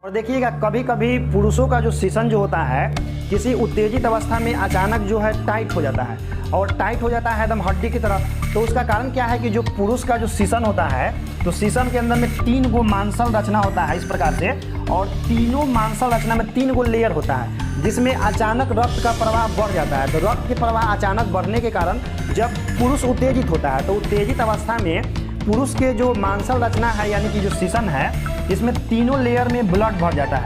और देखिएगा कभी कभी पुरुषों का जो सीसन जो होता है किसी उत्तेजित अवस्था में अचानक जो है टाइट हो जाता है और टाइट हो जाता है एकदम हड्डी की तरह। तो उसका कारण क्या है कि जो पुरुष का जो सीसन होता है तो सीसन के अंदर में 3 गो मांसल रचना होता है इस प्रकार से, और तीनों मांसल रचना में 3 गो लेयर होता है जिसमें अचानक रक्त का प्रवाह बढ़ जाता है। तो रक्त के प्रवाह अचानक बढ़ने के कारण जब पुरुष उत्तेजित होता है तो उत्तेजित अवस्था में पुरुष के जो मांसल रचना है यानी कि जो सीसन है इसमें तीनों लेयर में ब्लड भर जाता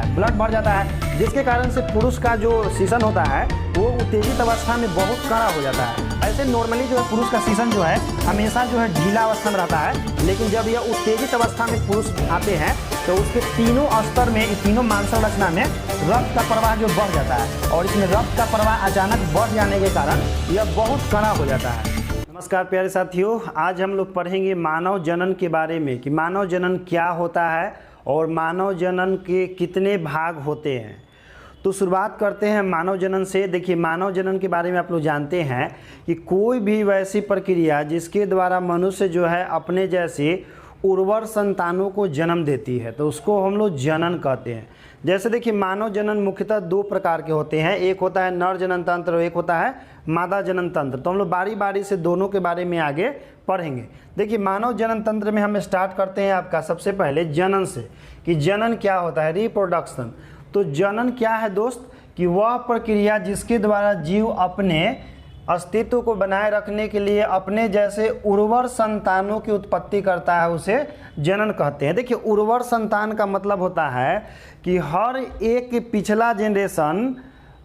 है, जिसके कारण से पुरुष का जो सीसन होता है वो उत्तेजित अवस्था में बहुत कड़ा हो जाता है। ऐसे नॉर्मली जो है पुरुष का सीसन जो है हमेशा जो है ढीला अवस्था में रहता है, लेकिन जब यह उत्तेजित अवस्था में पुरुष आते हैं तो उसके तीनों स्तर में, तीनों मांसल रचना में रक्त का प्रवाह जो बढ़ जाता है और इसमें रक्त का प्रवाह अचानक बढ़ जाने के कारण यह बहुत कड़ा हो जाता है। नमस्कार प्यारे साथियों, आज हम लोग पढ़ेंगे मानव जनन के बारे में कि मानव जनन क्या होता है और मानव जनन के कितने भाग होते हैं। तो शुरुआत करते हैं मानव जनन से। देखिए, मानव जनन के बारे में आप लोग जानते हैं कि कोई भी वैसी प्रक्रिया जिसके द्वारा मनुष्य जो है अपने जैसे उर्वर संतानों को जन्म देती है तो उसको हम लोग जनन कहते हैं। जैसे देखिए, मानव जनन मुख्यतः 2 प्रकार के होते हैं, एक होता है नर जनन तंत्र और एक होता है मादा जनन तंत्र। तो हम लोग बारी बारी से दोनों के बारे में आगे पढ़ेंगे। देखिए, मानव जनन तंत्र में हम स्टार्ट करते हैं आपका सबसे पहले जनन से कि जनन क्या होता है, रिप्रोडक्शन। तो जनन क्या है दोस्त, कि वह प्रक्रिया जिसके द्वारा जीव अपने अस्तित्व को बनाए रखने के लिए अपने जैसे उर्वर संतानों की उत्पत्ति करता है, उसे जनन कहते हैं। देखिए, उर्वर संतान का मतलब होता है कि हर एक पिछला जनरेशन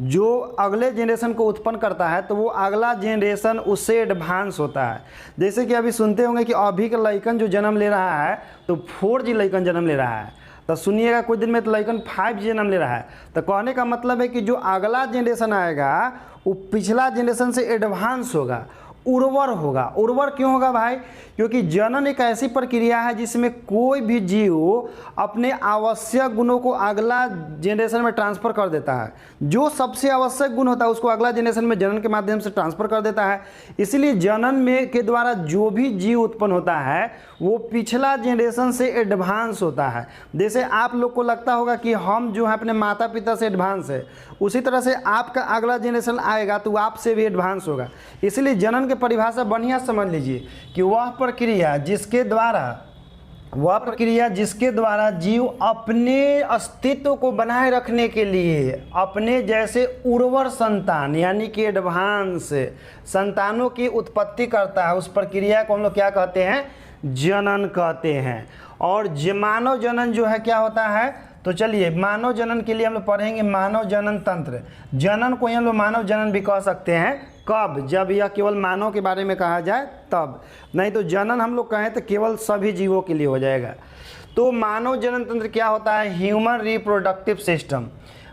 जो अगले जनरेशन को उत्पन्न करता है तो वो अगला जनरेशन उससे एडवांस होता है। जैसे कि अभी सुनते होंगे कि अभी का लड़कन जो जन्म ले रहा है तो 4G लड़कन जन्म ले रहा है, तो सुनिएगा कुछ दिन में तो लड़कन 5G जन्म ले रहा है। तो कहने का मतलब है कि जो अगला जनरेशन आएगा वो पिछला जनरेशन से एडवांस होगा, उर्वर होगा। उर्वर क्यों होगा भाई? क्योंकि जनन एक ऐसी प्रक्रिया है जिसमें कोई भी जीव अपने आवश्यक गुणों को अगला जनरेशन में ट्रांसफ़र कर देता है। जो सबसे आवश्यक गुण होता है उसको अगला जनरेशन में जनन के माध्यम से ट्रांसफ़र कर देता है। इसलिए जनन में के द्वारा जो भी जीव उत्पन्न होता है वो पिछला जनरेशन से एडवांस होता है। जैसे आप लोग को लगता होगा कि हम जो है अपने माता पिता से एडवांस है, उसी तरह से आपका अगला जनरेशन आएगा तो आपसे भी एडवांस होगा। इसलिए जनन की परिभाषा बढ़िया समझ लीजिए कि वह प्रक्रिया जिसके द्वारा जीव अपने अस्तित्व को बनाए रखने के लिए अपने जैसे उर्वर संतान यानी कि एडवांस संतानों की उत्पत्ति करता है, उस प्रक्रिया को हम लोग क्या कहते हैं, जनन कहते हैं। और मानव जनन जो है क्या होता है, तो चलिए मानव जनन के लिए हम लोग पढ़ेंगे मानव जनन तंत्र। जनन को हम लोग मानव जनन भी कह सकते हैं, कब? जब यह केवल मानव के बारे में कहा जाए तब, नहीं तो जनन हम लोग कहें तो केवल सभी जीवों के लिए हो जाएगा। तो मानव जनन तंत्र क्या होता है, ह्यूमन रिप्रोडक्टिव सिस्टम।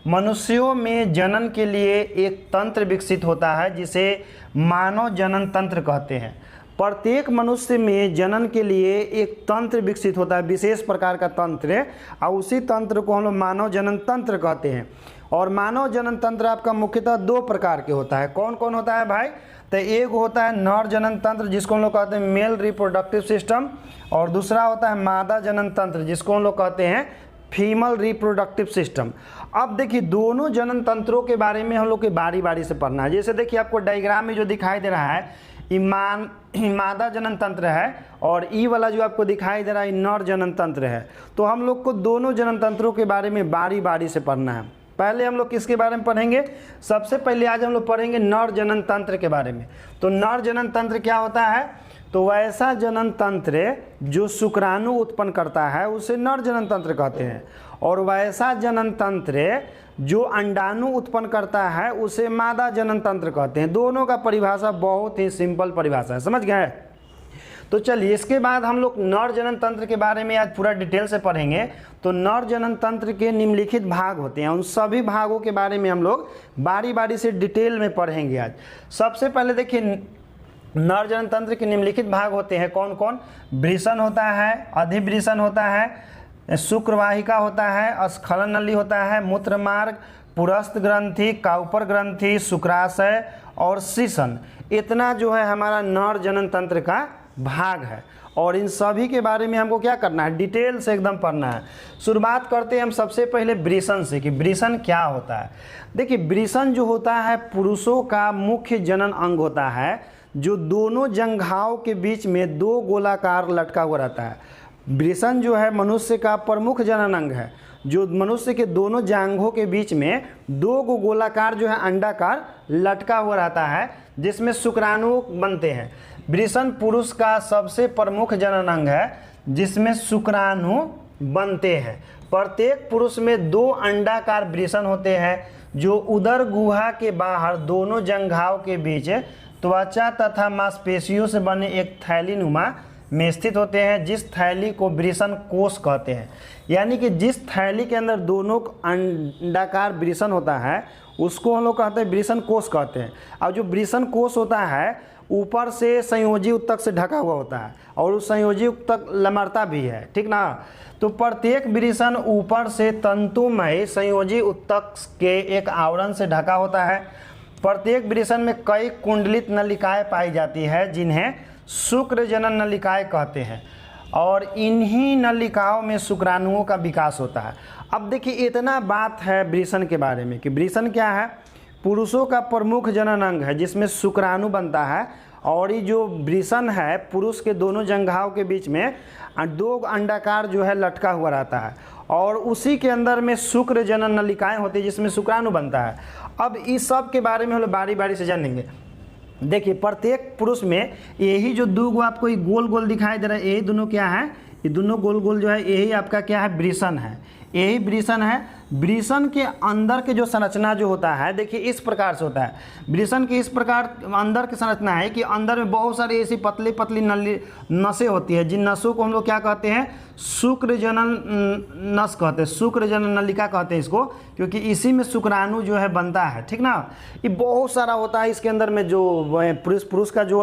मनुष्यों में जनन के लिए एक तंत्र विकसित होता है जिसे मानव जनन तंत्र कहते हैं। प्रत्येक मनुष्य में जनन के लिए एक तंत्र विकसित होता है, विशेष प्रकार का तंत्र, और उसी तंत्र को हम लोग मानव जनन तंत्र कहते हैं। और मानव जनन तंत्र आपका मुख्यतः 2 प्रकार के होता है। कौन कौन होता है भाई? तो एक होता है नर जनन तंत्र जिसको हम लोग कहते हैं मेल रिप्रोडक्टिव सिस्टम, और दूसरा होता है मादा जनन तंत्र जिसको हम लोग कहते हैं फीमेल रिप्रोडक्टिव सिस्टम। अब देखिए, दोनों जनन तंत्रों के बारे में हम लोग के बारी बारी से पढ़ना है। जैसे देखिए आपको डायग्राम में जो दिखाई दे रहा है मादा जनन तंत्र है और ई वाला जो आपको दिखाई दे रहा है नर जनन तंत्र है। तो हम लोग को दोनों जनन तंत्रों के बारे में बारी बारी से पढ़ना है। पहले हम लोग किसके बारे में पढ़ेंगे? सबसे पहले आज हम लोग पढ़ेंगे नर जनन तंत्र के बारे में। तो नर जनन तंत्र क्या होता है? तो वैसा जनन तंत्र जो शुक्राणु उत्पन्न करता है उसे नर जनन तंत्र कहते हैं, और वैसा जनन तंत्र जो अंडाणु उत्पन्न करता है उसे मादा जनन तंत्र कहते हैं। दोनों का परिभाषा बहुत ही सिंपल परिभाषा है, समझ गए? तो चलिए इसके बाद हम लोग नर जनन तंत्र के बारे में आज पूरा डिटेल से पढ़ेंगे। तो नर जनन तंत्र के निम्नलिखित भाग होते हैं, उन सभी भागों के बारे में हम लोग बारी बारी से डिटेल में पढ़ेंगे आज। सबसे पहले देखिए, नर जनन तंत्र के निम्नलिखित भाग होते हैं कौन कौन? वृषण होता है, अधिवृषण होता है, शुक्रवाहिका होता है, स्खलन नली होता है, मूत्रमार्ग, पुरस्थ ग्रंथि, काउपर ग्रंथि, शुक्राशय और सीसन। इतना जो है हमारा नर जनन तंत्र का भाग है। और इन सभी के बारे में हमको क्या करना है, डिटेल से एकदम पढ़ना है। शुरुआत करते हैं हम सबसे पहले वृषण से कि वृषण क्या होता है। देखिए वृषण जो होता है पुरुषों का मुख्य जनन अंग होता है, जो दोनों जंघाओं के बीच में दो गोलाकार लटका हुआ रहता है। वृषण जो है मनुष्य का प्रमुख जनन अंग है, जो मनुष्य के दोनों जांघों के बीच में दो गोलाकार जो है अंडाकार लटका हुआ रहता है, जिसमें शुक्राणु बनते हैं। वृषण पुरुष का सबसे प्रमुख जनन अंग है, जिसमें शुक्राणु बनते हैं। प्रत्येक पुरुष में दो अंडाकार वृषण होते हैं, जो उदर गुहा के बाहर दोनों जंघाओं के बीच त्वचा तथा मांसपेशियों से बने एक थैलीनुमा में स्थित होते हैं, जिस थैली को वृषण कोष कहते हैं। यानी कि जिस थैली के अंदर दोनों अंडाकार वृषण होता है उसको हम लोग कहते हैं वृषण कोष कहते हैं। और जो वृषण कोष होता है ऊपर से संयोजी उत्तक से ढका हुआ होता है, और उस संयोजी उत्तक लमरता भी है, ठीक ना। तो प्रत्येक वृषण ऊपर से तंतुमय संयोजी उत्तक के एक आवरण से ढका होता है। प्रत्येक वृषण में कई कुंडलित नलिकाएं पाई जाती है, जिन्हें शुक्र जनन नलिकाएं कहते हैं, और इन्हीं नलिकाओं में शुक्राणुओं का विकास होता है। अब देखिए इतना बात है वृषण के बारे में कि वृषण क्या है, पुरुषों का प्रमुख जनन अंग है, जिसमें शुक्राणु बनता है। और ये जो वृषण है पुरुष के दोनों जंघाओं के बीच में दो अंडाकार जो है लटका हुआ रहता है, और उसी के अंदर में शुक्र जनन नलिकाएं होती है, जिसमें शुक्राणु बनता है। अब इस सब के बारे में हम लोग बारी बारी से जानेंगे। देखिए प्रत्येक पुरुष में यही जो दो गो आपको ये गोल गोल दिखाई दे रहा है, यही दोनों क्या है, ये दोनों गोल गोल जो है यही आपका क्या है, वृषण है, यही वृषण है। वृषण के अंदर के जो संरचना जो होता है देखिए इस प्रकार से होता है। वृषण की इस प्रकार अंदर की संरचना है कि अंदर में बहुत सारी ऐसी पतली पतली नसें होती है, जिन नसों को हम लोग क्या कहते हैं, शुक्र जनन नस कहते हैं, शुक्र जनन नलिका कहते हैं इसको, क्योंकि इसी में शुक्राणु जो है बनता है, ठीक ना। ये बहुत सारा होता है इसके अंदर में। जो पुरुष का जो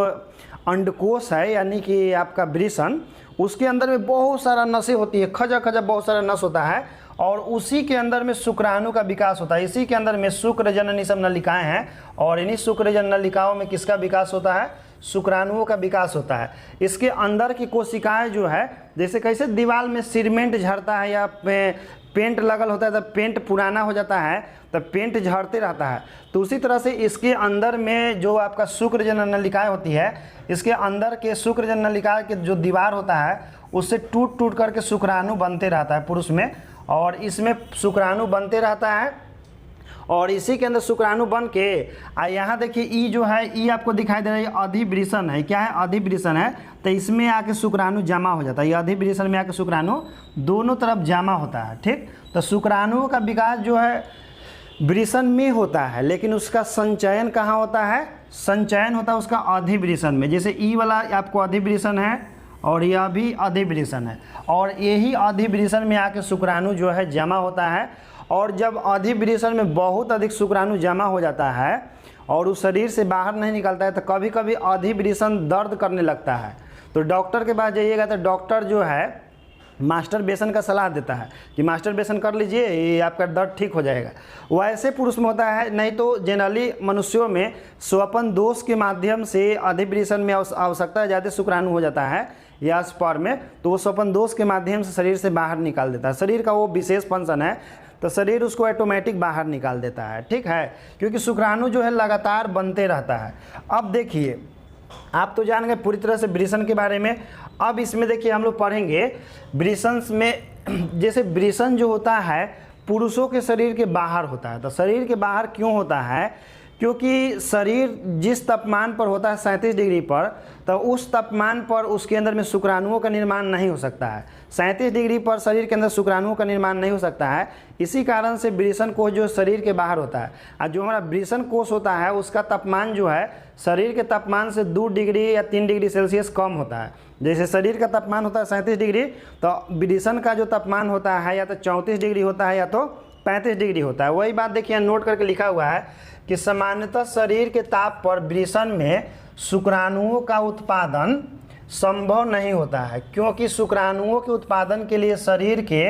अंडकोश है यानी कि आपका वृषण, उसके अंदर में बहुत सारा नसें होती है, खजा खजा बहुत सारा नस होता है, और उसी के अंदर में शुक्राणु का विकास होता है। इसी के अंदर में शुक्र जनन सब नलिकाएं हैं, और इन्हीं शुक्र जनन नलिकाओं में किसका विकास होता है, शुक्राणुओं का विकास होता है। इसके अंदर की कोशिकाएं जो है, जैसे कैसे दीवार में सीमेंट झड़ता है या पेंट लगल होता है, तब पेंट पुराना हो जाता है तब पेंट झड़ते रहता है, तो उसी तरह से इसके अंदर में जो आपका शुक्र जनन नलिकाएं होती है, इसके अंदर के शुक्र जनन नलिका के जो दीवार होता है उससे टूट टूट करके शुक्राणु बनते रहता है पुरुष में, और इसमें शुक्राणु बनते रहता है। और इसी के अंदर शुक्राणु बन के यहाँ देखिए ई जो है, ई आपको दिखाई दे रहा है, अधिवृषण है। क्या है, अधिवृषण है, तो इसमें आके शुक्राणु जमा हो जाता है। ये अधिवृषण में आके शुक्राणु दोनों तरफ जमा होता है, ठीक। तो शुक्राणुओं का विकास जो है वृषण में होता है, लेकिन उसका संचयन कहाँ होता है, संचयन होता है उसका अधिवृषण में। जैसे ई वाला आपको अधिवृषण है और यह भी अधिवृषण है, और यही अधिवृषण में आके शुक्राणु जो है जमा होता है। और जब अधिवृषण में बहुत अधिक शुक्राणु जमा हो जाता है और उस शरीर से बाहर नहीं निकलता है, तो कभी कभी अधिवृषण दर्द करने लगता है। तो डॉक्टर के पास जाइएगा तो डॉक्टर जो है मास्टरबेशन का सलाह देता है कि मास्टरबेशन कर लीजिए, ये आपका दर्द ठीक हो जाएगा। वैसे पुरुष में होता है, नहीं तो जनरली मनुष्यों में स्वपन दोष के माध्यम से अधिवृषण में आवश्यकता ज़्यादा शुक्राणु हो जाता है या स्पर्म में, तो वो स्वपन दोष के माध्यम से शरीर से बाहर निकाल देता है। शरीर का वो विशेष फंक्शन है, तो शरीर उसको ऑटोमेटिक बाहर निकाल देता है, ठीक है, क्योंकि शुक्राणु जो है लगातार बनते रहता है। अब देखिए आप तो जान गए पूरी तरह से वृषण के बारे में। अब इसमें देखिए हम लोग पढ़ेंगे वृषण में, जैसे वृषण जो होता है पुरुषों के शरीर के बाहर होता है। तो शरीर के बाहर क्यों होता है, क्योंकि शरीर जिस तापमान पर होता है 37 डिग्री पर, तो उस तापमान पर उसके अंदर में शुक्राणुओं का निर्माण नहीं हो सकता है। 37 डिग्री पर शरीर के अंदर शुक्राणुओं का निर्माण नहीं हो सकता है। इसी कारण से वृषण कोष जो शरीर के बाहर होता है, और जो हमारा वृषण कोष होता है उसका तापमान जो है शरीर के तापमान से 2 डिग्री या 3 डिग्री सेल्सियस कम होता है। जैसे शरीर का तापमान होता है 37 डिग्री, तो वृषण का जो तापमान होता है या तो 34 डिग्री होता है या तो 35 डिग्री होता है। वही बात देखिए नोट करके लिखा हुआ है कि सामान्यतः शरीर के ताप पर वृषण में शुक्राणुओं का उत्पादन संभव नहीं होता है, क्योंकि शुक्राणुओं के उत्पादन के लिए शरीर के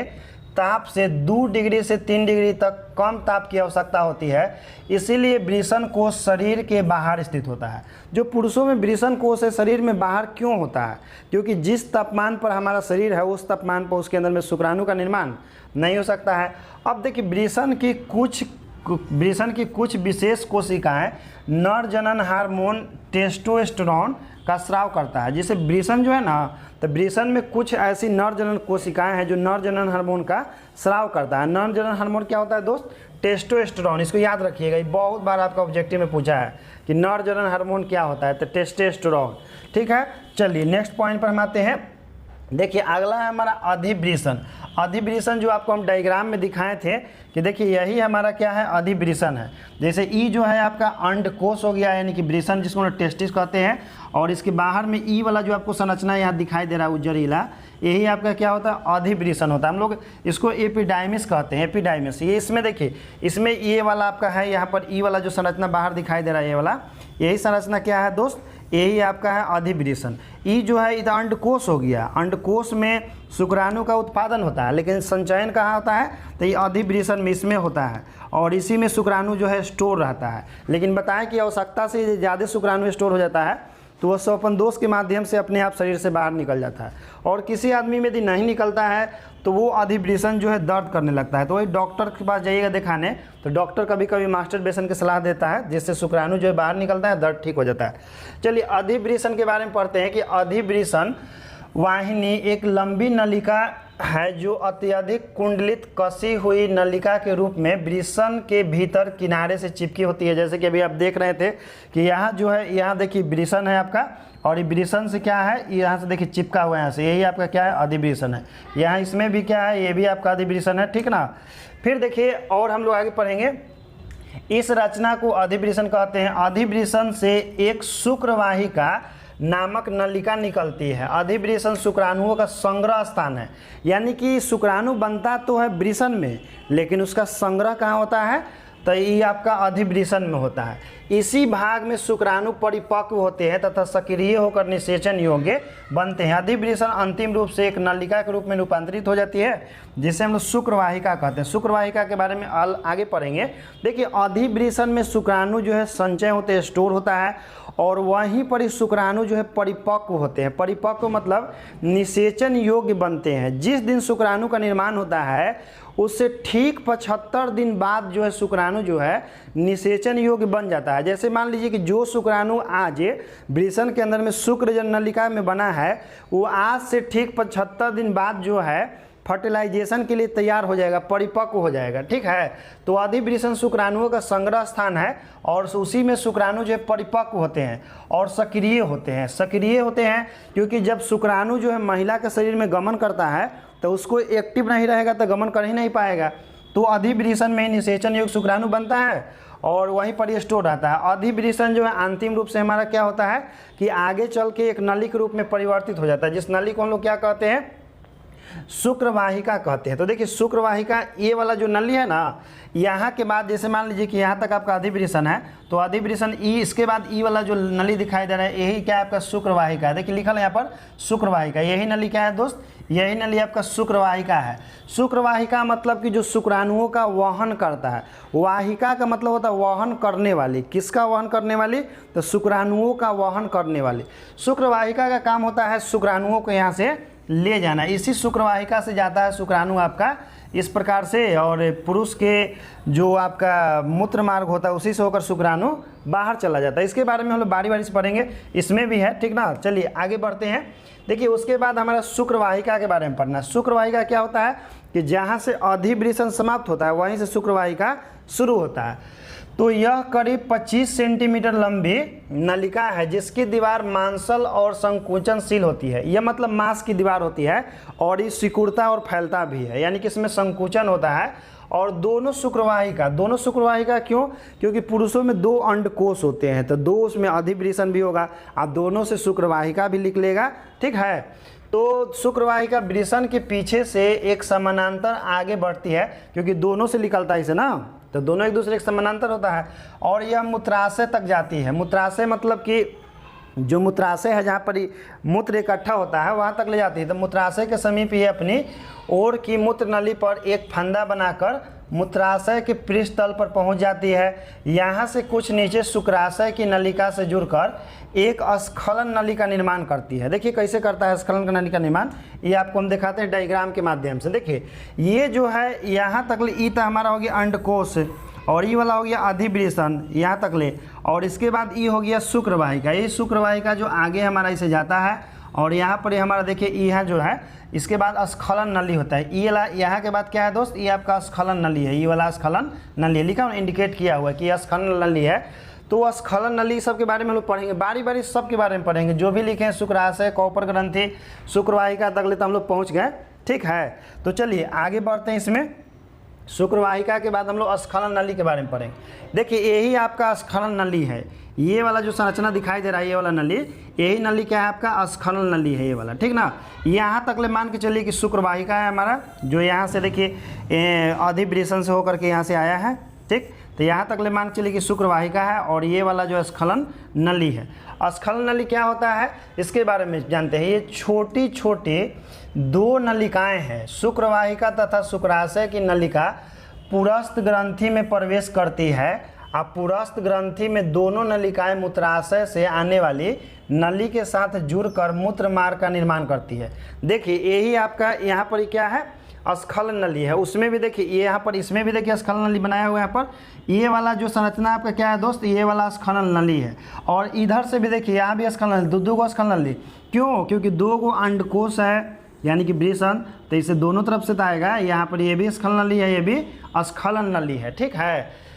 ताप से 2 डिग्री से 3 डिग्री तक कम ताप की आवश्यकता होती है। इसीलिए वृषण कोष शरीर के बाहर स्थित होता है। जो पुरुषों में वृषण कोष है शरीर में बाहर क्यों होता है? क्योंकि जिस तापमान पर हमारा शरीर है उस तापमान पर उसके अंदर में शुक्राणु का निर्माण नहीं हो सकता है। अब देखिए वृषण की कुछ विशेष कोशिकाएं नर जनन हार्मोन टेस्टोस्टेरोन का स्राव करता है। जैसे वृषण जो है ना, तो वृषण में कुछ ऐसी नर जनन कोशिकाएं हैं जो नर जनन हार्मोन का स्राव करता है। नर जनन हार्मोन क्या होता है दोस्त? टेस्टोस्टेरोन। इसको याद रखिएगा, ये बहुत बार आपका ऑब्जेक्टिव में पूछा है कि नर जनन हार्मोन क्या होता है, तो टेस्टोस्टेरोन। ठीक है, चलिए नेक्स्ट पॉइंट पर हम आते हैं। देखिए अगला है हमारा अधिवृषण। अधिवृषण जो आपको हम डायग्राम में दिखाए थे कि देखिए यही हमारा क्या है, अधिवृषण है। जैसे ई जो है आपका अंडकोश हो गया, यानी कि वृषण जिसको हम टेस्टिस कहते हैं, और इसके बाहर में ई वाला जो आपको संरचना यहाँ दिखाई दे रहा है उज्जरीला, यही आपका क्या होता है, अधिवृषण होता है। हम लोग इसको एपिडाइमिस कहते हैं, एपिडाइमिस। ये इसमें देखिए, इसमें ये वाला आपका है, यहाँ पर ई वाला जो संरचना बाहर दिखाई दे रहा है ये वाला, यही संरचना क्या है दोस्त, यही आपका है अधिवृषण। ई जो है इधर अंडकोश हो गया, अंडकोश में शुक्राणु का उत्पादन होता है, लेकिन संचयन कहाँ होता है, तो ये अधिवृषण में इसमें होता है, और इसी में शुक्राणु जो है स्टोर रहता है। लेकिन बताएं कि आवश्यकता से ज़्यादा शुक्राणु स्टोर हो जाता है तो वह स्वपनदोष के माध्यम से अपने आप शरीर से बाहर निकल जाता है, और किसी आदमी में यदि नहीं निकलता है तो वो अधिवृषण जो है दर्द करने लगता है। तो वही डॉक्टर के पास जाइएगा दिखाने, तो डॉक्टर कभी कभी मास्टरबेशन की सलाह देता है, जिससे शुक्राणु जो है बाहर निकलता है, दर्द ठीक हो जाता है। चलिए अधिवृषण के बारे में पढ़ते हैं कि अधिवृषण वाहिनी एक लंबी नलिका है जो अत्यधिक कुंडलित कसी हुई नलिका के रूप में वृषण के भीतर किनारे से चिपकी होती है। जैसे कि अभी आप देख रहे थे कि यहाँ जो है, यहाँ देखिए वृषण है आपका, और ये वृषण से क्या है, यहाँ से देखिए चिपका हुआ है, यहाँ से, यही आपका क्या है, अधिवृषण है। यहाँ इसमें भी क्या है, ये भी आपका अधिवृषण है, ठीक ना। फिर देखिए और हम लोग आगे पढ़ेंगे, इस रचना को अधिवृषण कहते हैं। अधिवृषण से एक शुक्रवाहिका नामक नलिका निकलती है। अधिवृषण शुक्राणुओं का संग्रह स्थान है, यानी कि शुक्राणु बनता तो है वृषण में, लेकिन उसका संग्रह कहाँ होता है, तो ये आपका अधिवृषण में होता है। इसी भाग में शुक्राणु परिपक्व होते हैं तथा सक्रिय होकर निषेचन योग्य बनते हैं। अधिवृषण अंतिम रूप से एक नलिका के रूप में रूपांतरित हो जाती है, जिसे हम लोग शुक्रवाहिका कहते हैं। शुक्रवाहिका के बारे में आगे पढ़ेंगे। देखिए अधिवृषण में शुक्राणु जो है संचय होते हैं, स्टोर होता है, और वहीं पर ही शुक्राणु जो है परिपक्व होते हैं। परिपक्व मतलब निषेचन योग्य बनते हैं। जिस दिन शुक्राणु का निर्माण होता है उससे ठीक 75 दिन बाद जो है शुक्राणु जो है निषेचन योग्य बन जाता है। जैसे मान लीजिए कि जो शुक्राणु आज वृषण के अंदर में शुक्र नलिका में बना है, वो आज से ठीक 75 दिन बाद जो है फर्टिलाइजेशन के लिए तैयार हो जाएगा, परिपक्व हो जाएगा, ठीक है। तो अधिवृषण शुक्राणुओं का संग्रह स्थान है, और उसी में शुक्राणु जो है परिपक्व होते हैं और सक्रिय होते हैं। सक्रिय होते हैं क्योंकि जब शुक्राणु जो है महिला के शरीर में गमन करता है तो उसको एक्टिव नहीं रहेगा तो गमन कर ही नहीं पाएगा। तो अधिवृषण में निषेचन योग्य शुक्राणु बनता है और वहीं पर ये स्टोर रहता है। अधिवृषण जो है अंतिम रूप से हमारा क्या होता है कि आगे चल के एक नली के रूप में परिवर्तित हो जाता है, जिस नली को हम लोग क्या कहते हैं, शुक्रवाहिका कहते हैं। तो देखिए शुक्रवाहिका ये वाला जो नली है ना, यहाँ के बाद जैसे मान लीजिए कि यहाँ तक आपका अधिवृषण है, तो अधिवृषण ई, इसके बाद ई वाला जो नली दिखाई दे रहा है यही क्या है आपका शुक्रवाहिका है। देखिए लिखा है यहाँ पर शुक्रवाहिका, यही नली क्या है दोस्त, यही नली आपका शुक्रवाहिका है। शुक्रवाहिका मतलब कि जो शुक्राणुओं का वहन करता है। वाहिका का मतलब होता है वहन करने वाली। किसका वहन करने वाली, तो शुक्राणुओं का वहन करने वाली। शुक्रवाहिका का काम होता है शुक्राणुओं को यहाँ से ले जाना। इसी शुक्रवाहिका से जाता है शुक्राणु आपका इस प्रकार से, और पुरुष के जो आपका मूत्र मार्ग होता है उसी से होकर शुक्राणु बाहर चला जाता है। इसके बारे में हम लोग बारी बारी से पढ़ेंगे, इसमें भी है, ठीक ना। चलिए आगे बढ़ते हैं। देखिए उसके बाद हमारा शुक्रवाहिका के बारे में पढ़ना। शुक्रवाहिका क्या होता है कि जहाँ से अधिवृषण समाप्त होता है वहीं से शुक्रवाहिका शुरू होता है। तो यह करीब 25 सेंटीमीटर लंबी नलिका है जिसकी दीवार मांसल और संकुचनशील होती है। यह मतलब मांस की दीवार होती है और ये सिकुड़ता और फैलता भी है, यानी कि इसमें संकुचन होता है। और दोनों शुक्रवाहिका क्यों, क्योंकि पुरुषों में 2 अंडकोश होते हैं, तो 2 उसमें अधिवृषण भी होगा, आप दोनों से शुक्रवाहिका भी लिख लेगा, ठीक है। तो शुक्रवाहिका वृषण के पीछे से एक समानांतर आगे बढ़ती है, क्योंकि दोनों से निकलता है इसे ना, तो दोनों एक दूसरे के समानांतर होता है, और यह मूत्राशय तक जाती है। मूत्राशय मतलब कि जो मूत्राशय है जहाँ पर मूत्र इकट्ठा होता है वहाँ तक ले जाती है। तो मूत्राशय के समीप ये अपनी ओर की मूत्र नली पर एक फंदा बनाकर मूत्राशय के पृष्ठ तल पर पहुँच जाती है। यहाँ से कुछ नीचे शुक्राशय की नलिका से जुड़कर एक स्खलन नली का निर्माण करती है। देखिए कैसे करता है स्खलन नली का निर्माण, ये आपको हम दिखाते हैं डायग्राम के माध्यम से। देखिए ये जो है यहाँ तक ई तो हमारा हो गया अंडकोश, और ये वाला हो गया अधिवृषण यहाँ तक ले, और इसके बाद ये हो गया शुक्रवाहिका। ये शुक्रवाहिका जो आगे हमारा इसे जाता है, और यहाँ पर हमारा देखिए यह जो है इसके बाद स्खलन नली होता है। ये वाला यहाँ के बाद क्या है दोस्त, ये आपका स्खलन नली है, ये वाला स्खलन नली लिखा इंडिकेट किया हुआ है कि यह स्खलन नली है। तो स्खलन नली सब के बारे में हम लोग पढ़ेंगे, बारी बारी सब के बारे में पढ़ेंगे, जो भी लिखे हैं शुक्राशय, कॉपर ग्रंथि, शुक्रवाहिका तक ले तो हम लोग पहुँच गए। ठीक है, तो चलिए आगे बढ़ते हैं। इसमें शुक्रवाहिका के बाद हम लोग स्खलन नली के बारे में पढ़ेंगे। देखिए यही आपका स्खलन नली है, ये वाला जो संरचना दिखाई दे रहा है ये वाला नली, यही नली क्या है आपका स्खलन नली है ये वाला। ठीक ना, यहाँ तक ले मान के चलिए कि शुक्रवाहिका है हमारा, जो यहाँ से देखिए अधिवृषण से होकर के यहाँ से आया है। ठीक, तो यहाँ तक ले मान के चलिए कि शुक्रवाहिका है, और ये वाला जो स्खलन नली है। स्खलन नली क्या होता है इसके बारे में जानते हैं। ये छोटी छोटी दो नलिकाएं हैं, शुक्रवाहिका तथा शुक्राशय की नलिका पुरस्थ ग्रंथि में प्रवेश करती है। अब पुरस्थ ग्रंथि में दोनों नलिकाएं मूत्राशय से आने वाली नली के साथ जुड़कर मूत्र मार्ग का निर्माण करती है। देखिए यही आपका यहाँ पर क्या है स्खलन नली है, उसमें भी देखिए ये यहाँ पर, इसमें भी देखिए स्खलन नली बनाया हुआ है यहाँ पर। ये वाला जो संरचना आपका क्या है दोस्त, ये वाला स्खलन नली है, और इधर से भी देखिए यहाँ भी स्खलन नली, दो गो स्खलन नली। क्यों? क्योंकि दो गो अंडकोश है यानी कि वृषण, तो इसे दोनों तरफ से तो आएगा। यहाँ पर ये भी स्खलन नली है, ये भी स्खलन नली है। ठीक है,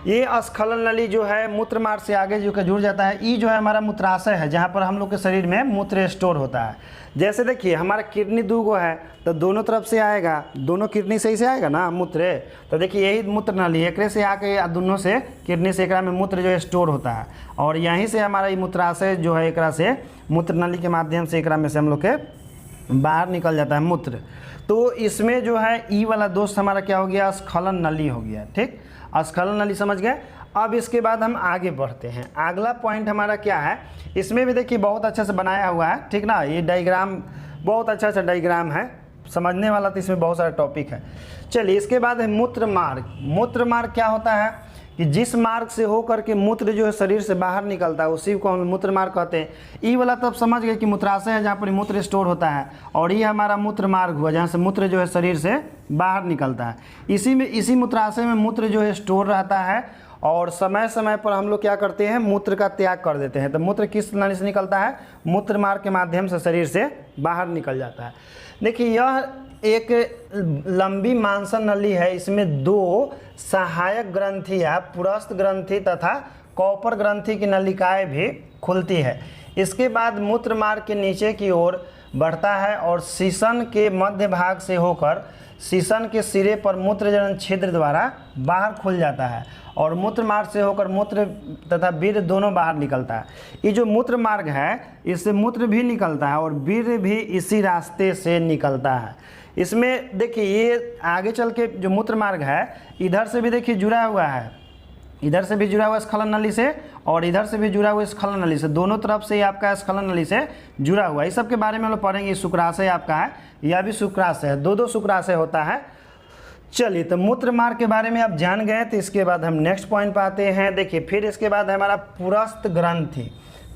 ये स्खलन नली जो है मूत्र मार्ग से आगे जो जुड़ जाता है। ये जो है हमारा मूत्राशय है, जहाँ पर हम लोग के शरीर में मूत्र स्टोर होता है। जैसे देखिए हमारा किडनी दो गो है, तो दोनों तरफ से आएगा, दोनों किडनी से ही से आएगा ना मूत्र। तो देखिए यही मूत्र नली है, एक से आके दोनों से किडनी से एकरा में मूत्र जो है स्टोर होता है, और यहीं से हमारा ये मूत्राशय जो है एकरा से मूत्र नली के माध्यम से एकरा में से हम लोग के बाहर निकल जाता है मूत्र। तो इसमें जो है ई वाला दोस्त हमारा क्या हो गया स्खलन नली हो गया। ठीक, स्खलन नली समझ गए। अब इसके बाद हम आगे बढ़ते हैं। अगला पॉइंट हमारा क्या है, इसमें भी देखिए बहुत अच्छे से बनाया हुआ है। ठीक ना, ये डायग्राम बहुत अच्छा डायग्राम है, समझने वाला, तो इसमें बहुत सारा टॉपिक है। चलिए इसके बाद है मूत्र मार्ग। मूत्र मार्ग क्या होता है कि जिस मार्ग से होकर के मूत्र जो है शरीर से बाहर निकलता है उसी को हम मूत्र मार्ग कहते हैं। ई वाला तब समझ गए कि मूत्राशय है जहाँ पर मूत्र स्टोर होता है, और ये हमारा मूत्र मार्ग हुआ जहाँ से मूत्र जो है शरीर से बाहर निकलता है। इसी मूत्राशय में मूत्र जो है स्टोर रहता है, और समय समय पर हम लोग क्या करते हैं मूत्र का त्याग कर देते हैं। तो मूत्र किस नली से निकलता है, मूत्र मार्ग के माध्यम से शरीर से बाहर निकल जाता है। देखिए यह एक लंबी मांसन नली है, इसमें दो सहायक ग्रंथियाँ पुरस्थ ग्रंथि तथा कॉपर ग्रंथि की नलिकाएं भी खुलती है। इसके बाद मूत्र मार्ग के नीचे की ओर बढ़ता है और शीशन के मध्य भाग से होकर शीशन के सिरे पर मूत्रजनन छिद्र द्वारा बाहर खुल जाता है, और मूत्र मार्ग से होकर मूत्र तथा वीर्य दोनों बाहर निकलता है। ये जो मूत्र मार्ग है इससे मूत्र भी निकलता है और वीर्य भी इसी रास्ते से निकलता है। इसमें देखिए ये आगे चल के जो मूत्र मार्ग है इधर से भी देखिए जुड़ा हुआ है, इधर से भी जुड़ा हुआ स्खलन नली से, और इधर से भी जुड़ा हुआ स्खलन नली से, दोनों तरफ से आपका स्खलन नली से जुड़ा हुआ है। इस सब के बारे में हम लोग पढ़ेंगे। शुक्राशय आपका है, यह भी शुक्राशय है, दो शुक्राशय होता है। चलिए तो मूत्र मार्ग के बारे में आप जान गए, तो इसके बाद हम नेक्स्ट पॉइंट पे आते हैं। देखिए फिर इसके बाद हमारा पुरस्थ ग्रंथि।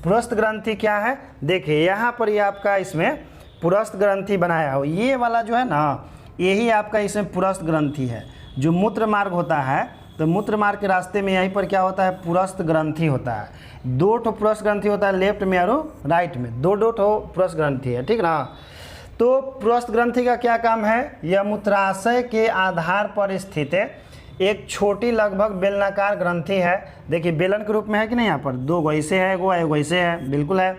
पुरस्थ ग्रंथि क्या है, देखिए यहाँ पर ये आपका इसमें पुरस्थ ग्रंथि बनाया हो, ये वाला जो है ना यही आपका इसमें पुरस्थ ग्रंथि है। जो मूत्र मार्ग होता है तो मूत्र मार्ग के रास्ते में यहीं पर क्या होता है पुरस्थ ग्रंथि होता है। दो ठो पुरस्थ ग्रंथि होता है, लेफ्ट में और राइट में दो ठो पुरस्थ ग्रंथि है। ठीक ना, तो पुरस्थ ग्रंथि का क्या काम है, यह मूत्राशय के आधार पर स्थित है एक छोटी लगभग बेलनाकार ग्रंथि है। देखिए बेलन के रूप में है कि नहीं, यहाँ पर दो गो ऐसे है, एगो ऐसे है, बिल्कुल है।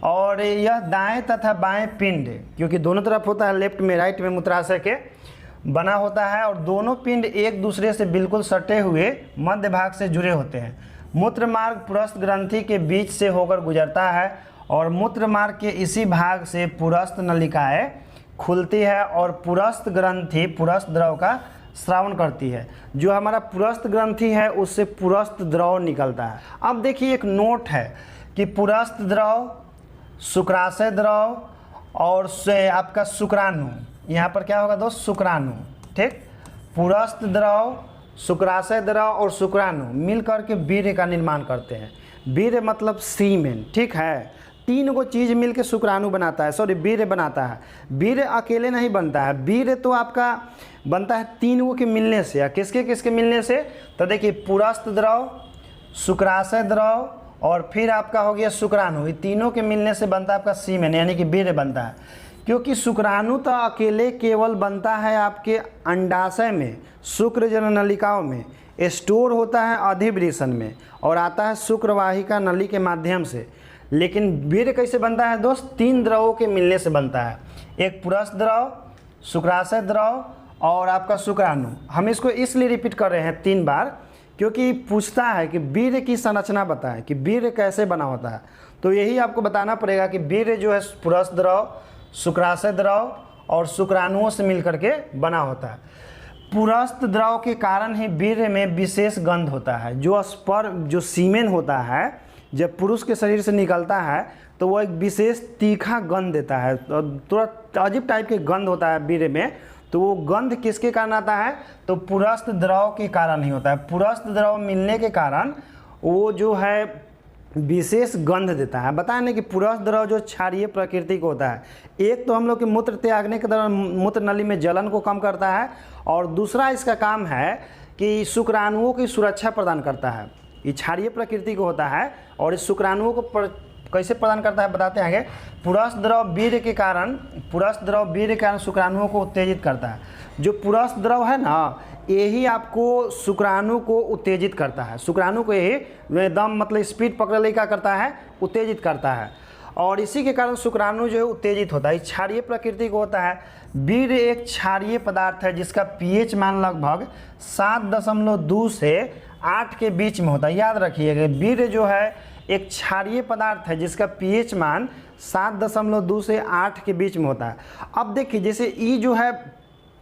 और यह दाएं तथा बाएं पिंड, क्योंकि दोनों तरफ होता है, लेफ्ट में राइट में मूत्राशय के बना होता है, और दोनों पिंड एक दूसरे से बिल्कुल सटे हुए मध्य भाग से जुड़े होते हैं। मूत्र मार्ग पुरस्थ ग्रंथि के बीच से होकर गुजरता है, और मूत्र मार्ग के इसी भाग से पुरस्थ नलिकाएं खुलती है और पुरस्थ ग्रंथि पुरस्थ द्रव का स्रावन करती है। जो हमारा पुरस्थ ग्रंथि है उससे पुरस्थ द्रव निकलता है। अब देखिए एक नोट है कि पुरस्थ द्रव, शुक्राशय द्रव और से आपका शुक्राणु, यहाँ पर क्या होगा दोस्त, शुक्राणु। ठीक, पुरस्थ द्रव, शुक्राशय द्रव और शुक्राणु मिल करके वीर्य का निर्माण करते हैं। वीर्य मतलब सीमेन। ठीक है, तीन को चीज़ मिल के शुक्राणु बनाता है, सॉरी वीर्य बनाता है। वीर्य अकेले नहीं बनता है, वीर्य तो आपका बनता है तीन को के मिलने से। किसके किसके मिलने से, तो देखिए पुरस्थ द्रव, शुक्राशय द्रव और फिर आपका हो गया शुक्राणु, ये तीनों के मिलने से बनता है आपका सीमेन यानी कि वीर्य बनता है। क्योंकि शुक्राणु तो अकेले केवल बनता है आपके अंडाशय में, शुक्र जननलिकाओं में, स्टोर होता है अधिवृषण में और आता है शुक्रवाहिका नली के माध्यम से। लेकिन वीर्य कैसे बनता है दोस्त, तीन द्रवों के मिलने से बनता है, एक पुरस्थ द्रव, शुक्राशय द्रव और आपका शुक्राणु। हम इसको इसलिए रिपीट कर रहे हैं 3 बार क्योंकि पूछता है कि वीर्य की संरचना बताएं कि वीर्य कैसे बना होता है। तो यही आपको बताना पड़ेगा कि वीर्य जो है पुरस्थ द्रव, शुक्राशय द्रव और शुक्राणुओं से मिलकर के बना होता है। पुरस्थ द्रव के कारण ही वीर्य में विशेष गंध होता है। जो सीमेन होता है जब पुरुष के शरीर से निकलता है तो वो एक विशेष तीखा गंध देता है, थोड़ा अजीब टाइप के गंध होता है वीर्य में। तो वो गंध किसके कारण आता है, तो पुरस्थ द्रव के कारण ही होता है। पुरस्थ द्रव मिलने के कारण वो जो है विशेष गंध देता है। बताया नहीं कि पुरस्थ द्रव जो क्षारीय प्रकृति का होता है, एक तो हम लोग के मूत्र त्यागने के दौरान मूत्र नली में जलन को कम करता है और दूसरा इसका काम है कि शुक्राणुओं की सुरक्षा प्रदान करता है। ये क्षारीय प्रकृति को होता है और इस शुक्राणुओं को कैसे प्रदान करता है बताते हैं आगे। पुरस्थ द्रव वीर्य के कारण शुक्राणुओं को उत्तेजित करता है। जो पुरस्थ द्रव है ना, यही आपको शुक्राणु को उत्तेजित करता है। शुक्राणु को यही एकदम मतलब स्पीड पकड़ने का करता है, उत्तेजित करता है और इसी के कारण शुक्राणु जो है उत्तेजित होता है। क्षारीय प्रकृति को होता है। वीर्य एक क्षारीय पदार्थ है जिसका पीएच मान लगभग 7.2 से 8 के बीच में होता है। याद रखिएगा, वीर्य जो है एक क्षारीय पदार्थ है जिसका पीएच मान 7.2 से 8 के बीच में होता है। अब देखिए जैसे ई जो है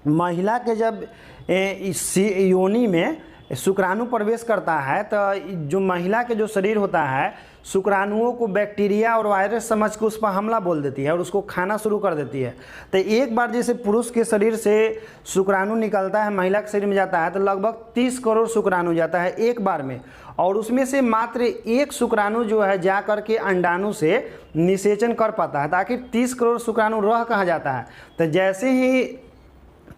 महिला के जब योनि में शुक्राणु प्रवेश करता है तो जो महिला के जो शरीर होता है शुक्राणुओं को बैक्टीरिया और वायरस समझ के उस पर हमला बोल देती है और उसको खाना शुरू कर देती है। तो एक बार जैसे पुरुष के शरीर से शुक्राणु निकलता है, महिला के शरीर में जाता है तो लगभग 30 करोड़ शुक्राणु जाता है एक बार में और उसमें से मात्र एक शुक्राणु जो है जा कर के अंडाणु से निषेचन कर पाता है। ताकि 30 करोड़ शुक्राणु रह कहाँ जाता है, तो जैसे ही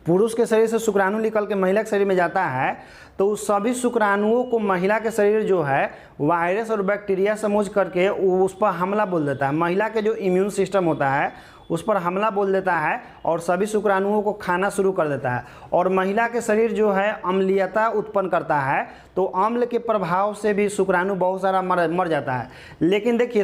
पुरुष के शरीर से शुक्राणु निकल के महिला के शरीर में जाता है तो उस सभी शुक्राणुओं को महिला के शरीर जो है वायरस और बैक्टीरिया समझ करके उस पर हमला बोल देता है। महिला के जो इम्यून सिस्टम होता है उस पर हमला बोल देता है और सभी शुक्राणुओं को खाना शुरू कर देता है और महिला के शरीर जो है अम्लीयता उत्पन्न करता है। तो अम्ल के प्रभाव से भी शुक्राणु बहुत सारा मर जाता है। लेकिन देखिए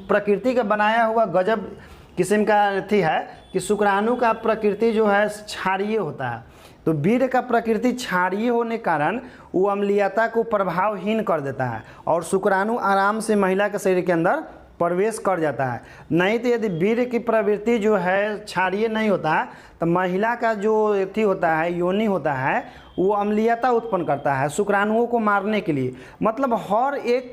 प्रकृति का बनाया हुआ गजब किस्म का थी है कि शुक्राणु का प्रकृति जो है क्षारीय होता है। तो वीर्य का प्रकृति क्षारीय होने के कारण वो अम्लीयता को प्रभावहीन कर देता है और शुक्राणु आराम से महिला के शरीर के अंदर प्रवेश कर जाता है। नहीं तो यदि वीर्य की प्रवृत्ति जो है क्षारीय नहीं होता है तो महिला का जो थी होता है योनि होता है वो अम्लीयता उत्पन्न करता है शुक्राणुओं को मारने के लिए। मतलब हर एक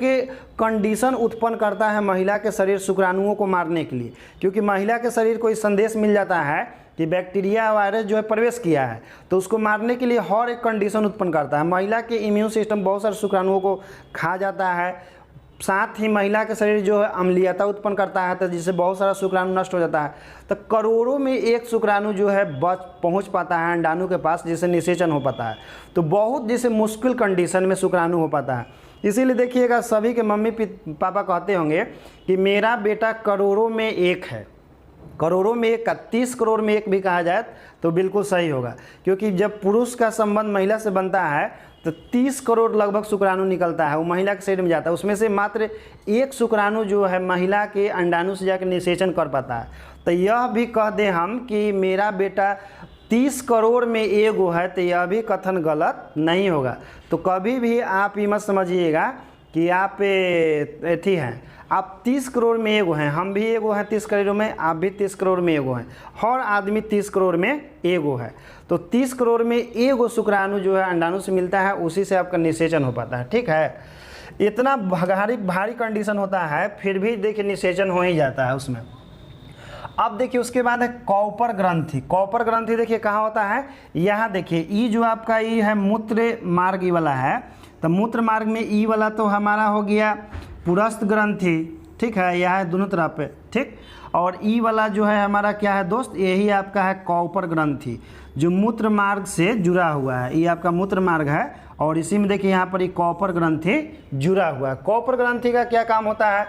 कंडीशन उत्पन्न करता है महिला के शरीर शुक्राणुओं को मारने के लिए, क्योंकि महिला के शरीर को इस संदेश मिल जाता है कि बैक्टीरिया वायरस जो है प्रवेश किया है तो उसको मारने के लिए हर एक कंडीशन उत्पन्न करता है। महिला के इम्यून सिस्टम बहुत सारे शुक्राणुओं को खा जाता है, साथ ही महिला के शरीर जो है अम्लीयता उत्पन्न करता है तो जिससे बहुत सारा शुक्राणु नष्ट हो जाता है। तो करोड़ों में एक शुक्राणु जो है पहुंच पाता है अंडाणु के पास जिससे निषेचन हो पाता है। तो बहुत जैसे मुश्किल कंडीशन में शुक्राणु हो पाता है। इसीलिए देखिएगा सभी के मम्मी पापा कहते होंगे कि मेरा बेटा करोड़ों में एक है। करोड़ों में एक का 30 करोड़ में एक भी कहा जाए तो बिल्कुल सही होगा, क्योंकि जब पुरुष का संबंध महिला से बनता है तो 30 करोड़ लगभग शुक्राणु निकलता है, वो महिला के शरीर में जाता है। उसमें से मात्र एक शुक्राणु जो है महिला के अंडाणु से जाकर निषेचन कर पाता है। तो यह भी कह दें हम कि मेरा बेटा 30 करोड़ में एगो है तो यह भी कथन गलत नहीं होगा। तो कभी भी आप ये मत समझिएगा कि आप थी हैं, आप 30 करोड़ में एगो हैं, हम भी एगो हैं 30 करोड़ में, आप भी 30 करोड़ में एगो हैं, हर आदमी 30 करोड़ में एगो है। तो 30 करोड़ में एगो शुक्राणु जो है अंडाणु से मिलता है, उसी से आपका निषेचन हो पाता है। ठीक है। इतना भारी कंडीशन होता है, फिर भी देखिए निषेचन हो ही जाता है उसमें। अब देखिए उसके बाद है कॉपर ग्रंथि। कॉपर ग्रंथि देखिए कहाँ होता है, यहाँ देखिए ई जो आपका ई है मूत्र मार्ग ई वाला है, तो मूत्र मार्ग में ई वाला तो हमारा हो गया पुरस्थ ग्रंथि, ठीक है, यह है दोनों तरफ पे, ठीक। और ई वाला जो है हमारा क्या है दोस्त, यही आपका है कॉपर ग्रंथि जो मूत्र मार्ग से जुड़ा हुआ है। ये आपका मूत्र मार्ग है और इसी में देखिए यहाँ पर ये कॉपर ग्रंथि जुड़ा हुआ है। कॉपर ग्रंथि का क्या काम होता है,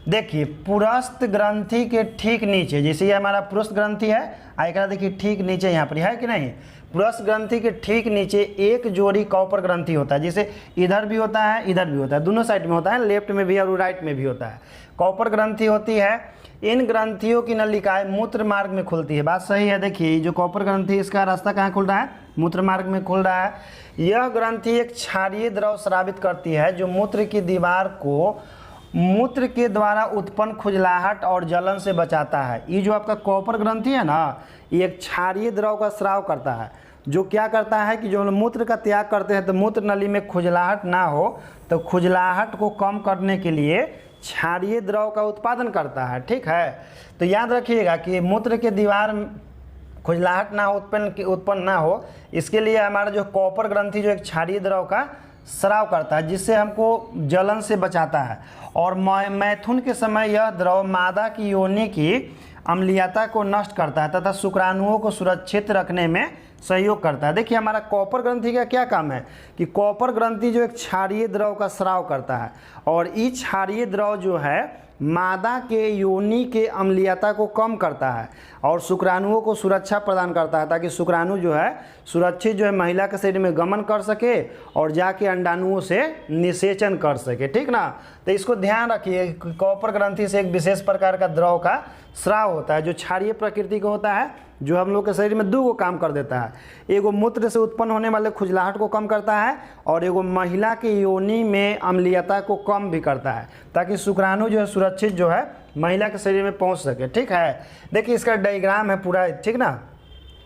देखिए पुरस्थ ग्रंथि के ठीक नीचे, जैसे ये हमारा पुरस्थ ग्रंथि है, आइकरा देखिए ठीक नीचे यहाँ पर है कि नहीं, पुरस्थ ग्रंथि के ठीक नीचे एक जोड़ी कॉपर ग्रंथि होता है, जैसे इधर भी होता है इधर भी होता है, दोनों साइड में होता है, लेफ्ट में भी और राइट में भी होता है। कॉपर ग्रंथि होती है, इन ग्रंथियों की नलिकाएं मूत्र मार्ग में खुलती है। बात सही है। देखिए जो कॉपर ग्रंथि, इसका रास्ता कहाँ खुल रहा है, मूत्र मार्ग में खुल रहा है। यह ग्रंथि एक क्षारीय द्रव स्रावित करती है जो मूत्र की दीवार को मूत्र के द्वारा उत्पन्न खुजलाहट और जलन से बचाता है। ये जो आपका कॉपर ग्रंथि है ना, ये एक क्षारीय द्रव का स्राव करता है, जो क्या करता है कि जो हम मूत्र का त्याग करते हैं तो मूत्र नली में खुजलाहट ना हो, तो खुजलाहट को कम करने के लिए क्षारीय द्रव का उत्पादन करता है, ठीक है। तो याद रखिएगा कि मूत्र के दीवार खुजलाहट ना उत्पन्न ना हो, इसके लिए हमारा जो कॉपर ग्रंथि जो एक क्षारीय द्रव का स्राव करता है, जिससे हमको जलन से बचाता है। और मैथुन के समय यह द्रव मादा की योनि की अम्लीयता को नष्ट करता है तथा शुक्राणुओं को सुरक्षित रखने में सहयोग करता है। देखिए हमारा कॉपर ग्रंथि का क्या काम है कि कॉपर ग्रंथि जो एक क्षारीय द्रव का स्राव करता है, और ये क्षारीय द्रव जो है मादा के योनि के अम्लीयता को कम करता है और शुक्राणुओं को सुरक्षा प्रदान करता है, ताकि शुक्राणु जो है सुरक्षित जो है महिला के शरीर में गमन कर सके और जाके अंडाणुओं से निषेचन कर सके, ठीक ना। तो इसको ध्यान रखिए, कॉपर ग्रंथि से एक विशेष प्रकार का द्रव का स्राव होता है जो क्षारीय प्रकृति का होता है, जो हम लोग के शरीर में दो काम कर देता है। एगो मूत्र से उत्पन्न होने वाले खुजलाहट को कम करता है और एगो महिला के योनि में अम्लीयता को कम भी करता है, ताकि शुक्राणु जो है सुरक्षित जो है महिला के शरीर में पहुंच सके, ठीक है। देखिए इसका डायग्राम है पूरा, ठीक ना,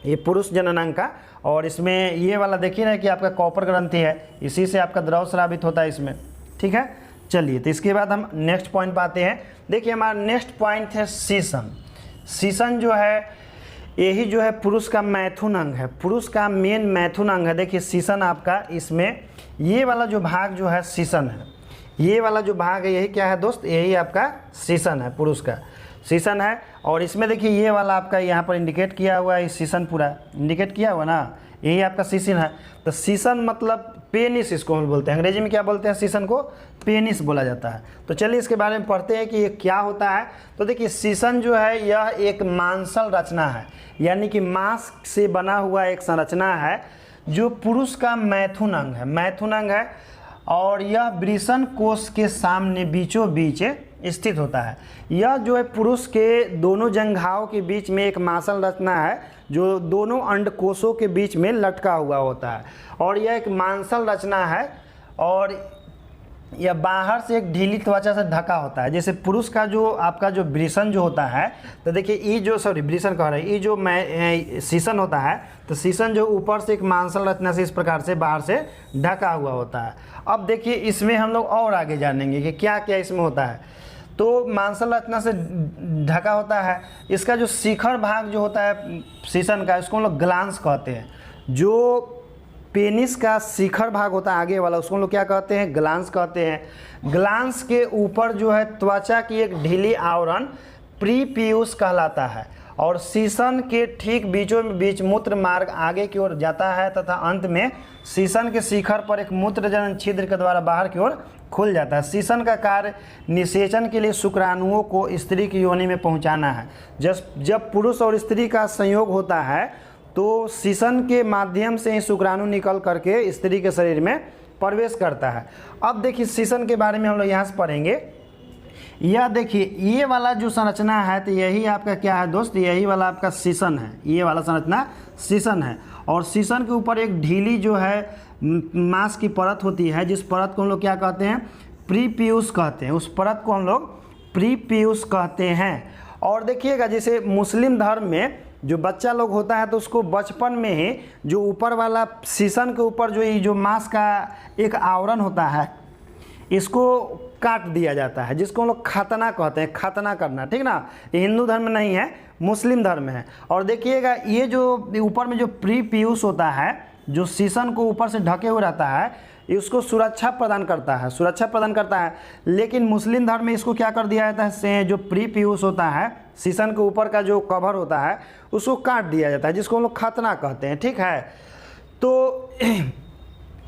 ये पुरुष जननांग का, और इसमें ये वाला देखिए ना कि आपका कॉपर ग्रंथि है, इसी से आपका द्रव स्रावित होता है इसमें, ठीक है। चलिए तो इसके बाद हम नेक्स्ट पॉइंट पर आते हैं। देखिए हमारा नेक्स्ट पॉइंट है सीसन। सीसन जो है यही जो है पुरुष का मैथुन अंग है, पुरुष का मेन मैथुन अंग है। देखिए सीसन आपका, इसमें ये वाला जो भाग जो है सीसन है, ये वाला जो भाग है यही क्या है दोस्त, यही आपका सीसन है, पुरुष का सीसन है। और इसमें देखिए ये वाला आपका यहाँ पर इंडिकेट किया हुआ है, सीसन पूरा इंडिकेट किया हुआ ना, यही आपका सीसन है। तो सीसन मतलब पेनिस इसको हम बोलते हैं, अंग्रेजी में क्या बोलते हैं, सीसन को पेनिस बोला जाता है। तो चलिए इसके बारे में पढ़ते हैं कि ये क्या होता है। तो देखिए सीसन जो है यह एक मांसल रचना है, यानी कि मांस से बना हुआ एक संरचना है जो पुरुष का मैथुन अंग है, मैथुन अंग है। और यह वृषण कोष के सामने बीचों बीच स्थित होता है। यह जो है पुरुष के दोनों जंघाओं के बीच में एक मांसल रचना है जो दोनों अंडकोशों के बीच में लटका हुआ होता है, और यह एक मांसल रचना है और यह बाहर से एक ढीली त्वचा से ढका होता है। जैसे पुरुष का जो आपका जो वृषण जो होता है, तो देखिए ये जो वृषण कह रहे हैं, ये जो सीसन होता है, तो सीसन जो ऊपर से एक मांसल रचना से इस प्रकार से बाहर से ढका हुआ होता है। अब देखिए इसमें हम लोग और आगे जानेंगे कि क्या क्या इसमें होता है। तो मांसल रचना से ढका होता है। इसका जो शिखर भाग जो होता है सीसन का, इसको हम लोग ग्लांस कहते हैं। जो पेनिस का शिखर भाग होता है आगे वाला, उसको हम लोग क्या कहते हैं, ग्लांस कहते हैं। ग्लांस के ऊपर जो है त्वचा की एक ढीली आवरण प्रीपियूस कहलाता है, और सीसन के ठीक बीचों बीच मूत्र मार्ग आगे की ओर जाता है तथा अंत में सीसन के शिखर पर एक मूत्रजनन छिद्र के द्वारा बाहर की ओर खुल जाता है। सीसन का कार्य निषेचन के लिए शुक्राणुओं को स्त्री की योनि में पहुंचाना है। जब पुरुष और स्त्री का संयोग होता है तो सीसन के माध्यम से ही शुक्राणु निकल करके स्त्री के शरीर में प्रवेश करता है। अब देखिए सीसन के बारे में हम लोग यहाँ से पढ़ेंगे। यह देखिए ये वाला जो संरचना है, तो यही आपका क्या है दोस्त, यही वाला आपका सीसन है, ये वाला संरचना सीसन है। और सीसन के ऊपर एक ढीली जो है मांस की परत होती है, जिस परत को हम लोग क्या कहते हैं, प्रीपियूस कहते हैं। उस परत को हम लोग प्रीपियूस कहते हैं। और देखिएगा जैसे मुस्लिम धर्म में जो बच्चा लोग होता है तो उसको बचपन में ही जो ऊपर वाला सीसन के ऊपर जो ये जो मांस का एक आवरण होता है, इसको काट दिया जाता है, जिसको हम लोग खतना कहते हैं, खतना करना, ठीक ना। ये हिंदू धर्म में नहीं है, मुस्लिम धर्म में है। और देखिएगा ये जो ऊपर में जो प्री पीयूष होता है, जो शीशन को ऊपर से ढके हुए रहता है, ये उसको सुरक्षा प्रदान करता है, सुरक्षा प्रदान करता है। लेकिन मुस्लिम धर्म में इसको क्या कर दिया जाता है, जो प्री पीयूष होता है, शीशन के ऊपर का जो कवर होता है, उसको काट दिया जाता है, जिसको हम लोग खतना कहते हैं, ठीक है। तो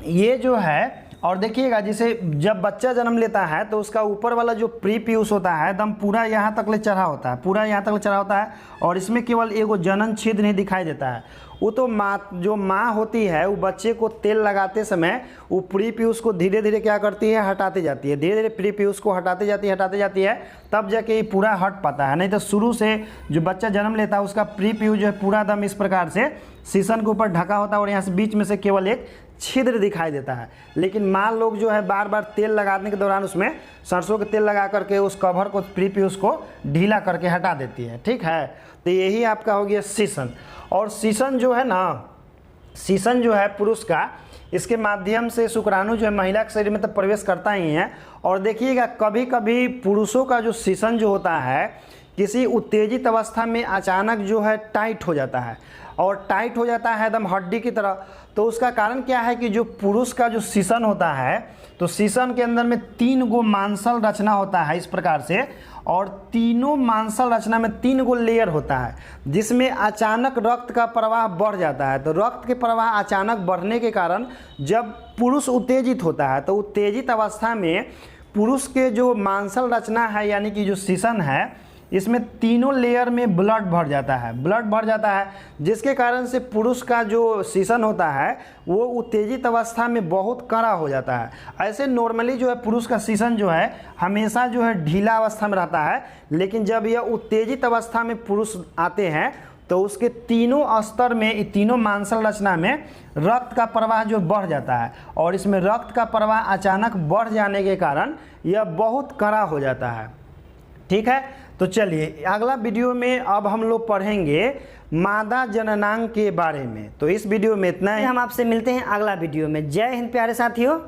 ये जो है, और देखिएगा जैसे जब बच्चा जन्म लेता है तो उसका ऊपर वाला जो प्री पीयूष होता है एकदम पूरा यहाँ तक ले चढ़ा होता है, पूरा यहाँ तक ले चढ़ा होता है, और इसमें केवल एगो जनन छिद्र नहीं दिखाई देता है। वो तो जो माँ होती है, वो बच्चे को तेल लगाते समय वो प्री पीयूष को धीरे धीरे क्या करती है, हटाते जाती है, धीरे धीरे प्री पीयूष को हटाते जाती है, तब जाके ये पूरा हट पाता है। नहीं तो शुरू से जो बच्चा जन्म लेता है उसका प्री पीयूष जो है पूरा दम इस प्रकार से शीशन के ऊपर ढका होता है, और यहाँ से बीच में से केवल एक छिद्र दिखाई देता है। लेकिन माँ लोग जो है बार बार तेल लगाने के दौरान उसमें सरसों के तेल लगा करके उस कवर को, प्री पीयूष को ढीला करके हटा देती है, ठीक है। तो यही आपका हो गया शीशन। और शीशन जो है ना, शीशन जो है पुरुष का, इसके माध्यम से शुक्राणु जो है महिला के शरीर में तो प्रवेश करता ही है। और देखिएगा कभी कभी पुरुषों का जो शीशन जो होता है, किसी उत्तेजित अवस्था में अचानक जो है टाइट हो जाता है, और टाइट हो जाता है एकदम हड्डी की तरह। तो उसका कारण क्या है कि जो पुरुष का जो शीशन होता है, तो शीशन के अंदर में 3 गो मांसल रचना होता है इस प्रकार से, और तीनों मांसल रचना में 3 गो लेयर होता है, जिसमें अचानक रक्त का प्रवाह बढ़ जाता है। तो रक्त के प्रवाह अचानक बढ़ने के कारण जब पुरुष उत्तेजित होता है, तो उत्तेजित अवस्था में पुरुष के जो मांसल रचना है, यानी कि जो शीशन है, इसमें तीनों लेयर में ब्लड भर जाता है, ब्लड भर जाता है, जिसके कारण से पुरुष का जो शीशन होता है वो उत्तेजित अवस्था में बहुत कड़ा हो जाता है। ऐसे नॉर्मली जो है पुरुष का शीशन जो है हमेशा जो है ढीला अवस्था में रहता है, लेकिन जब यह उत्तेजित अवस्था में पुरुष आते हैं तो उसके तीनों स्तर में, तीनों मांसल रचना में रक्त का प्रवाह जो बढ़ जाता है, और इसमें रक्त का प्रवाह अचानक बढ़ जाने के कारण यह बहुत कड़ा हो जाता है, ठीक है। तो चलिए अगला वीडियो में अब हम लोग पढ़ेंगे मादा जननांग के बारे में। तो इस वीडियो में इतना ही, हम आपसे मिलते हैं अगला वीडियो में। जय हिंद प्यारे साथियों।